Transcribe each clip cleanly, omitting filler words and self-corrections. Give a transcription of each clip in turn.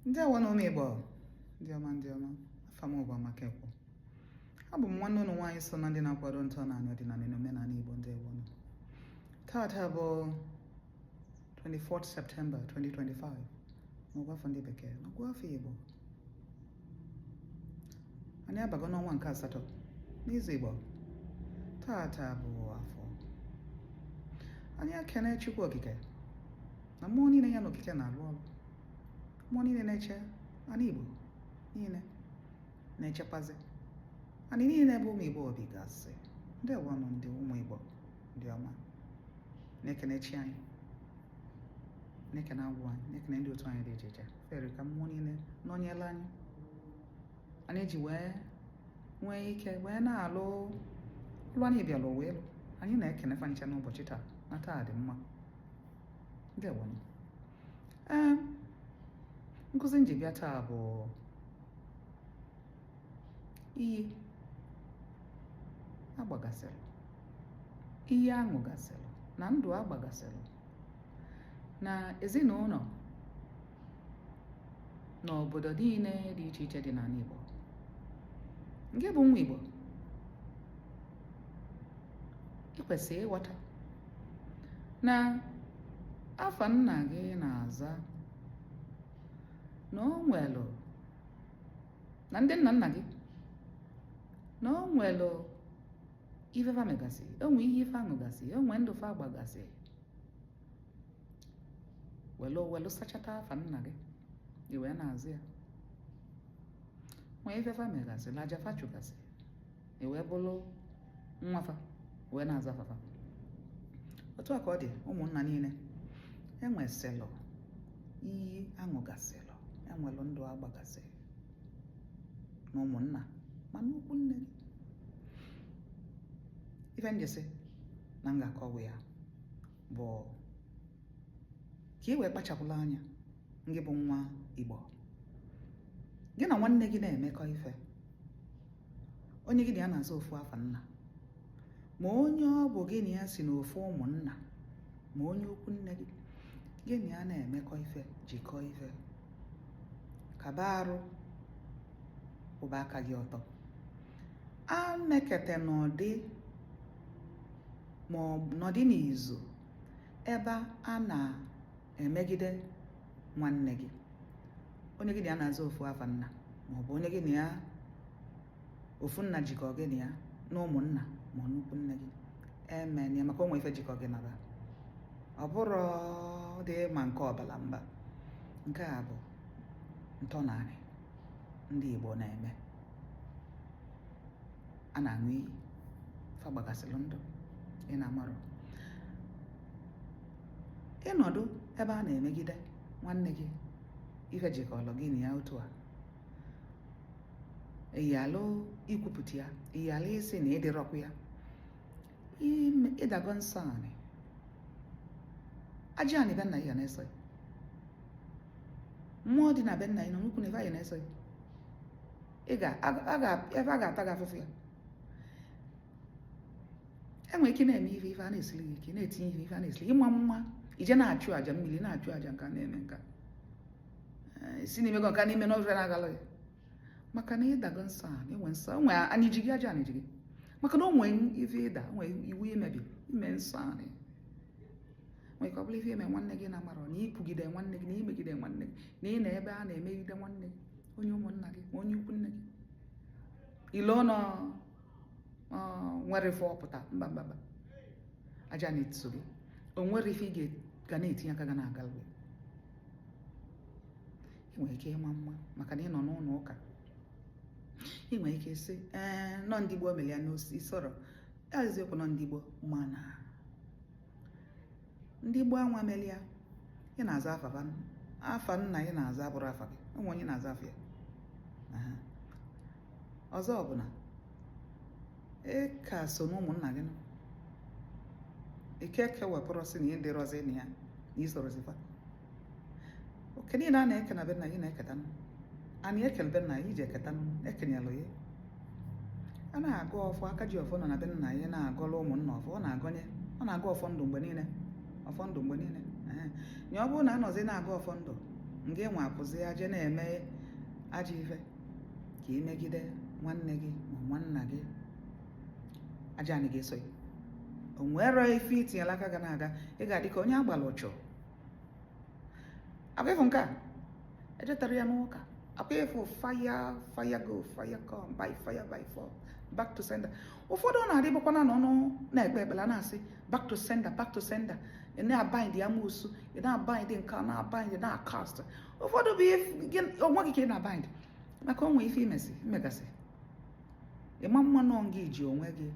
Ndewo na Igbo ndị ọma afọ m bụ Amaka Ekwo. Abụ m nwanne ụlọ nwaanyị so na ndị na-akwado ntọala ọdịnala na omenala Igbo. Ndewo. Taata bụ 24th September 2025 n'ọgwafọ ndị bekee n'ọgwafọ Igbo. Anyị abago n'ọnwa nke asatọ n'izu Igbo. Taata bụ afọ. Anyị ekene Chukwu Okike na mmụọ niile ya n'okike na-alụ ọrụ. Mmụọ niile na-eche ana Igbo niile na-echekwazi anyị niile bụ ụmụ Igbo obi gasị. Ndewo nụ ndị ụmụ Igbo ndị ọma, na-ekene chi anyị, na-ekene agwụ anyị, na-ekene ndị otu anyị dị iche iche. Fere ka mmụọ niile nọnyela anyị ji wee nwee ike wee na-alụ ụlọ anyị bịara ụwa elu. Anyị na-ekene fancha n'ụbọchị taa na taa dị mma. Ndewo nụ. Nkụzi nji bịa taa bụ iyi agbagasịrị, iyi aṅụgasịrị na ndụ agbagasịrị na ezinụlọ na obodo niile dị iche iche dị n'ala Igbo. Nke bụ nwa Igbo, ị kwesịrị ịghọta na afa nna gị na-aza na o nwelu na ndị nna nna gị na o nwelu ife fa megasị, onwe ihe ife aṅụgasị, onwe ndụ fa agbagasị. Welu sachata afa nna gị i wee na-azụ ya. Nwee ife fa megasị laja fa chụgasị i wee bụrụ nwa fa wee na-aza fafa. Otu a ka ọ dị ụmụnna niile enweselụ iyi aṅụgasịlụ, enwelụ ndụ agbagasị na ụmụnna ma n'ukwu nne gị. Ife njesi na m ga-akọwa ya bụ ka i wee kpachapụla anya ngị bụ nwa Igbo. Gị na nwanne gị na-emekọ ife, onye gị na ya na-aza ofu afa nna, ma onye ọ bụ gị na ya si n'ofu ụmụnna, ma onye ukwu nne gị, gị na ya na-emekọ ife, jikọọ ife, kaba arụ, ụba aka gị ọtọ. A mekete n'ọdị ma n'ọdị n'izu ebe a na-emegide nwanne gị, onye gị na ya na-aza ofu afa nna, ma ọ bụ onye gị na ya ofu nna jikọọ gị na ya na ụmụnna ma nnukwu nne gị. Emeni maka onwe ife jikọọ gị naba, ọ bụrụ dị ma nke ọbala mba. Nke a bụ ntọnarị ndị Igbo na-eme. A na-aṅụ iyi fa gbagasịrị ndụ ị na-amarụ. Ịnọdụ ebe a na-emegide nwanne gị ife jikọrọ gị na ya otu a, iyalụ ikwupụta ya, iyalụ isi na ịdịrọkwa ya, ịdago nsọ anị. Aja anị be nna ya na-eso ya, mmụọ dị na be nna ya na nnukwu na ife ya na-eso ya. Ebe a ga-ata gị afụfụ ya. Enwere ike na-eme ife a na-esiri gị ike, na-etinye ife a na-esiri ịma mma, ije na-achụ aja mmiri, na-achụ aja nka na-eme nka, si n'ime gị nka n'ime n'ofe na-agalụ ya, maka na ịdago nsọ a enwe nsọ, enwe anyị ji gị aja anyị ji gị, maka na o nwee ife ịda, o nwee iwu imebi ime nsọ anyị. Nwere ka ọ bụrụ ife ime nwanne gị na-amarọ, na ikwugide nwanne gị, na imegide nwanne gị, na ị na ebe a na-emegide nwanne gị, onye ụmụnna gị ma onye ukwu nne gị. Ile ọnọ nwere ife ọpụta mba aja na-eso gị, o nwere ife ị ga na-etinye aka ga na-agalụ. Ị nwere ike ịma mma maka na ị nọ n'ụlọ ụka. Ị nwere ike sị nọ ndị Igbo mere ya n'osi sọrọ eziokwu, nọ ndị Igbo, mana ndị Igbo anwa mere ya. Ị na-aza afa nna ị na-aza abụrụ afa gị, onwe onye na-aza afa ya. Ọzọ bụ na ị ka so n'ụmụnna gị nọ, ike wepụrụ sị na ị dịrọzi na ya na isorozifa. Oke niile a na-eke na be nna gị na-eketa nụ, a na-ekele be nna ya iji eketa nụ, ekenyelụ ya. A na-agụ ọfọ, aka ji ọfọ nọ na be nna ya na-agọlụ ụmụnna ọfọ, ọ na-agọnye, ọ na-agụ ọfọ ndụ mgbe niile, ọfọ ndụ mgbe niile. Ya ọ bụrụ na anọzi na-agụ ọfọ ndụ, Nge nwa apụzi aje na-eme ajọ ife ka imegide nwanne gị ma nwanna gị, aja anyị ga-eso ya. O nwere ife itinyela aka ga na-aga, ị ga-adị ka onye agbala ụchụ. Akwa ịfụ nke a ejetara ya n'ụka, akwa ịfụ fire go, fire come, by fire by force, back to sender. Ụfọdụ na-adịbụkwana n'ọnụ na-ekpe ekpela na-asị back to sender, back to sender. Ị na-abind ya amusu, ị na-abind nke a na-abind, ị na-cast. Ụfọdụ bụ onwe gị ka ị na-abind maka onwe ife imegasị. Ịma mma nọ gị ji onwe gị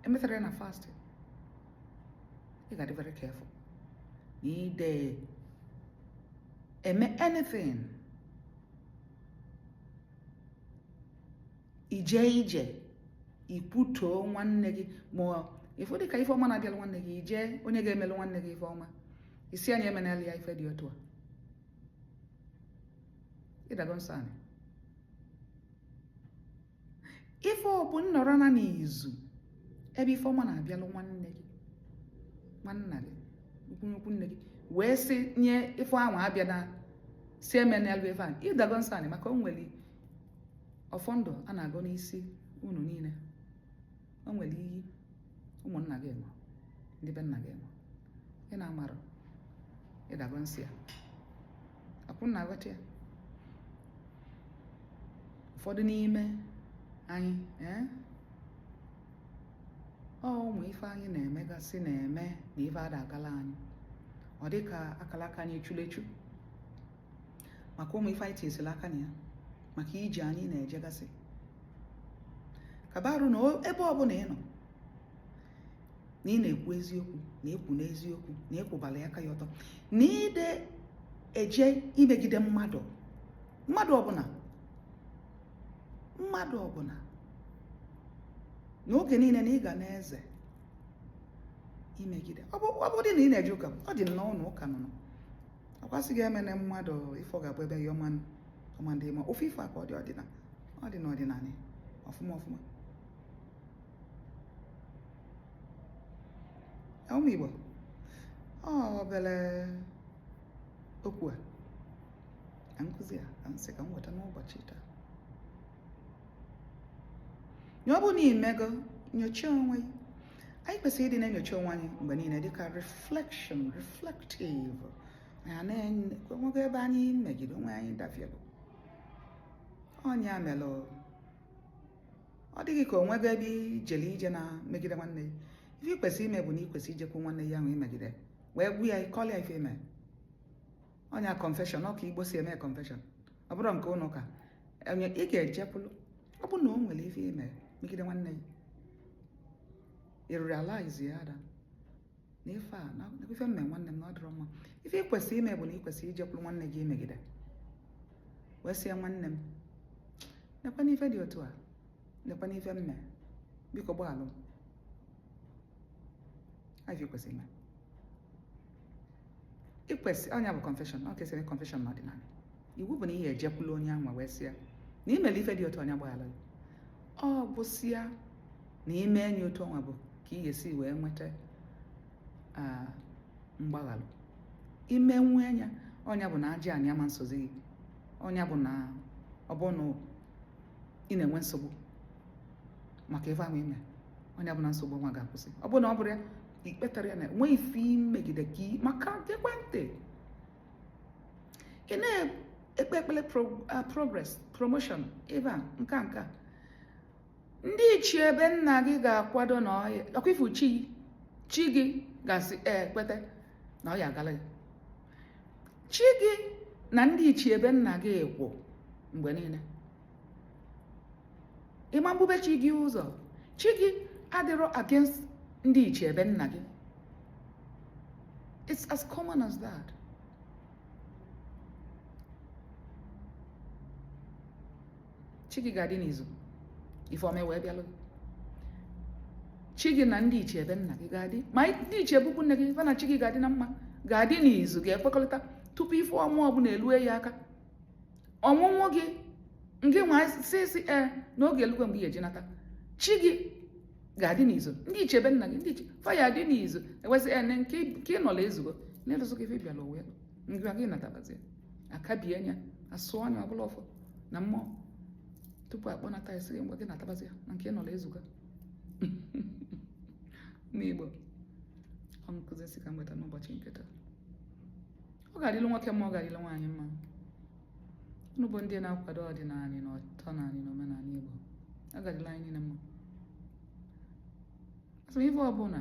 emetara ya na fasting. Ị ga-adị very careful. N'ide eme anything, ije ikwutoo nwanne gị, ma ifu dịka ife ọma na-abịala nwanne gị, ije onye ga-emelụ nwanne gị ife ọma, isi anyị emenala ya ife dị otu a, ịdago nsọ anyị. Ife ọ bụ nnọrọ na n'izu ebe ife ọma na-abịalụ nwanne gị, nwanna gị, ukwu nne gị, wee sị nye ife ahụ abịa na si emenalụ ife ahụ, ịdago nsọ anyị. Maka o nwere ọfọndụ a na-agụ n'isi unu niile, o nwere iyi ụmụnna gị nọ, ndị be nna gị nọ, ị na-amarụ, ịdago nsị ya. Akwụ na aghọta ya. Ụfọdụ n'ime anyị ụmụ ife anyị na-emegasị na-eme na ife ada agala anyị, ọ dị ka akala aka anyị echulechu maka ụmụ ife anyị tinyesịrị aka na ya, maka ije anyị na-ejegasị. Kabarụ na ebe ọbụla ị nọ, na ị na-ekwu eziokwu, na ekwu n'eziokwu, na ekwubala aka ya ọtọ, na ide eje imegide mmadụ ọbụla n'oge niile, na ị ga na-eze imegide. Ọ bụ dị na ị na-eje ụka, ọ dị n'ụlọ ụka nọ, akwasịghị emene mmadụ ife ọ ga-abụ ebe ya ọma ndị ma ofe ife aka ọ dị n'ọdịnala ọfụma. Ụmụ Igbo, obere okwu a na nkụzi a ka nsị ka m weta n'ụbọchị taa. Ọ bụ na imego nyocha onwe, anyị kwesịrị ịdị na-enyocha onwe anyị mgbe niile dịka reflective, ya na-enwego ebe anyị megide onwe anyị dafielu. Ọnya melụ ọ dịghị ka onwego ebe ijele ije na megide nwanne ya. Ife ị kwesịrị ime bụ na ị kwesịrị ijekwu nwanne ya ahụ imegide, wee gwu ya, ịkọlị ya ife ime. Ọnya confession, ọ ka Igbo si eme confession, ọ bụrụ nke ụnụ ka onye ị ga-ejepụlụ. Ọ bụ na o nwere ife ime megide nwanne ya, ị realize ya ada na ife a na ife mme nwanne m na ọ dịrọ mma. Ife ị kwesịrị ime bụ na ị kwesịrị ijepụlụ nwanne gị imegide, wee sị ya, nwanne m, nekwa n'ife dị otu a, nekwa n'ife mme, biko gbaalụ m. Ife kwesịrị ime, ọnya bụ confession, ọ kesịrị confession n'ọdịnala. Iwu bụ na ihe ejepụlụ onye ahụ wee sị ya na imele ife dị otu onye gbaalụ. Ọ bụsịa na ime enyi otu ọnwa bụ ka ị ga-esi wee nweta mgbaghalụ. Ime nwe anya ọnya bụ na ajị anyị ama nsozi gị, ọnya bụ na ọ bụ na ị na-enwe nsogbu maka ife ahụ ime, ọnya bụ na nsogbu nwa ga-akwụsị. Ọ bụ na ọ bụrụ ya ikpetara ya na nwe ife imegide gị maka ekwentị, ị na-ekpe ekpele progress promotion ebe a nka ndị ichie ebe nna gị ga-akwado na ọkwifu chi gị gasị kwete na ọ ya agala ya. Chi gị na ndị ichie ebe nna gị ekwo mgbe niile, ịma mbube chi gị ụzọ, chi gị adịrọ against ndị ichie ebe nna gị. It's as common as that. Chi gị ga-adị n'izu ife ọma wee bịalụ. Chi gị na ndị ichie ebe nna gị ga-adị, ma ndị ichie bụkwu nne gị, na chi gị ga-adị na mma, ga-adị n'izu, ga-ekpekọrịta tupu ife ọma ọbụla elue ya aka. Ọnwụnwụ gị nke nwa sị n'oge elugwe mgbe ị ga-eji nata, chi gị ga-adị n'izu, ndị ichie ebe nna gị, ndị ichie faya adị n'izu, ewesị nke ị nọla ezugo n'elụzụ gị ife bịala owe ngwa gị natabazie. akabie anya asụọ anya ọbụla ọfọ na mmụọ tupu akpọnata esi gị mgbe gị na-atabazi ya na nke nọla ezuga n'Igbo ọ nkụzi nsị ka m weta n'ụbọchị nke taa. Ọ ga-adịlụ nwoke mma, ọ ga-adịlụ nwaanyị mma. Unu bụ ndị na-akwado ọdịnala na ọtọ na anyị na omenala Igbo. Ọ ga-adịlụ anyị niile mma. Asị m ife ọbụla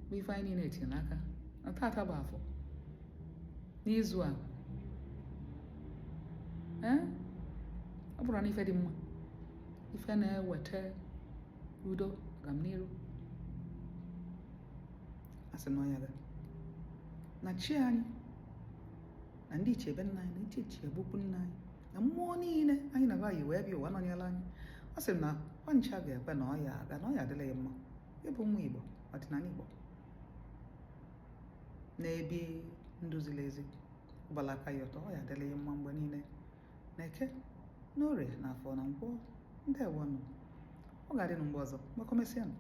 bụ ife anyị niile etinye n'aka na taata bụ afọ n'izu a ọ bụrụ na ife dị mma, ife na-eweta udo agamniru, asị na ọya na chi anyị na ndị iche ebe nna anyị na iche iche egbukwu nna anyị na mmụọ niile anyị na bayi wee bịa ụwa nọnyela anyị. Ọ sị m na ncha ga-ekwe na ọya aga na ọya adịla ya mma ịbụ nwa Igbo, ọdịnala Igbo na-ebi ndụ ziri ezi, ụgbala aka ya ọtọ, ọya adịla ya mma mgbe niile na Eke na Orie na Afọ na Nkwọ. Ndewonụ, ọ ga-adịnụ mgbe ọzọ, gbakọmesịanụ.